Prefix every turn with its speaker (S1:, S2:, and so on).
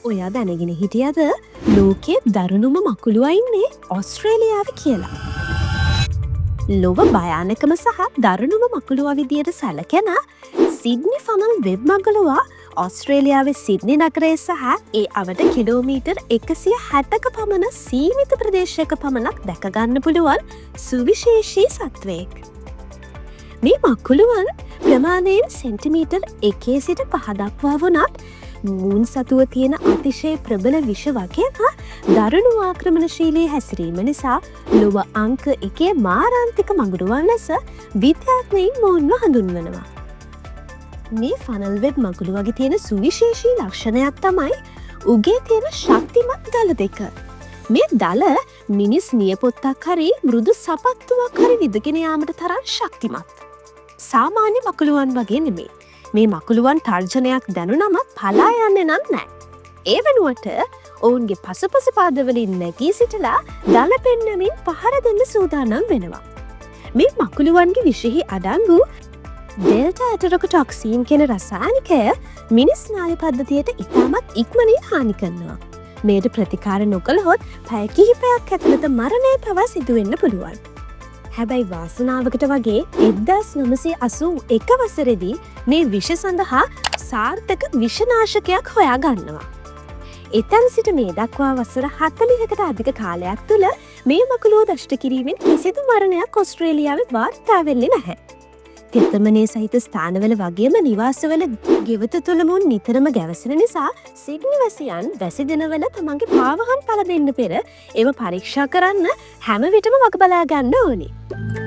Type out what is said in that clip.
S1: ඔයා දැනගෙන හිටියද ලෝකයේ දරුණුම මකුළුවා ඉන්නේ ඔස්ට්‍රේලියාව කියලා. ලොව භයානකම සහ දරුණුම මකුළුවා විදියට සැලකෙන සිඩ්නි ෆනල් වෙබ් මගලුවා ඔස්ට්‍රේලියාවේ සිඩ්නි නගරයේ සහ ඒ අවට කිලෝමීටර් 160ක පමණ සීමිත ප්‍රදේශයක පමණක් දැකගන්න පුළුවන් සුවිශේෂී සත්වයෙක්. මේ මකුළුවන් ප්‍රමාණයෙන් සෙන්ටිමීටර් 1 සිට 5 දක්වා වුණත් මූන් සතුව තියෙන අතිශය ප්‍රබල විෂ වගේම දරුණු ආක්‍රමණශීලී හැසිරීම නිසා ලොව අංක 1 මාරාන්තික මඟුරුවන් ලෙස විද්‍යාඥයින් මොවුන්ව හඳුන්වනවා. මේ ෆනල් වෙබ් මඟුරුවගේ තියෙන සුවිශේෂී ලක්ෂණයක් තමයි උගේ තියෙන ශක්තිමත් දල දෙක. මේ දල මිනිස් නියපොත්තක් හරි මෘදු සපත්තුවක් හරි විදගෙන යාමට තරම් ශක්තිමත්. සාමාන්‍ය මකුළුවන් වගේ නෙමේ. මේ මකුළුවන් තර්ජනයක් දැනුනමත් පලා යන්නේ නම් නෑ. ඒ වෙනුවට ඔවුන්ගේ පසුපස පාදවලින් නැගී සිටලා දල පෙන්නමින් පහර දෙන්න සූදානම් වෙනවා. මේ මකුළුවන්ගේ විෂෙහි අඩංගු ඩෙල්ටා ඇටරොකොටොක්සීන් කෙන රසායනිකය මිනිස් නාය පද්ධතියට ඉතාමත් ඉක්මනින් හානි කරනවා. මේට ප්‍රතිකාර නොකළහොත් පැය කිහිපයක් ඇතුළත මරණය පවා සිදුවෙන්න පුළුවන්. හැබැයි වාසනාවකට වගේ 1981 වසරේදී මේ විෂ සඳහා සාර්ථක විෂනාශකයක් හොයා ගන්නවා. එතැන් සිට මේ දක්වා වසර 40කට අධික කාලයක් තුළ මේ මකුළුව දෂ්ට කිරීමෙන් කිසිදු මරණයක් ඔස්ට්‍රේලියාවේ වාර්තා වෙන්නේ නැහැ. තෙතමනේ සහිත ස්ථානවල වගේම නිවාසවල ගෙවත තුළ මුන් නිතරම ගැවසෙන නිසා සිඩ්නි වැසියන් වැසි දිනවල තමන්ගේ පාවහන් පල දෙන්න පෙර ඒව පරීක්ෂා කරන්න හැම විටම වග බලා ගන්න ඕනේ.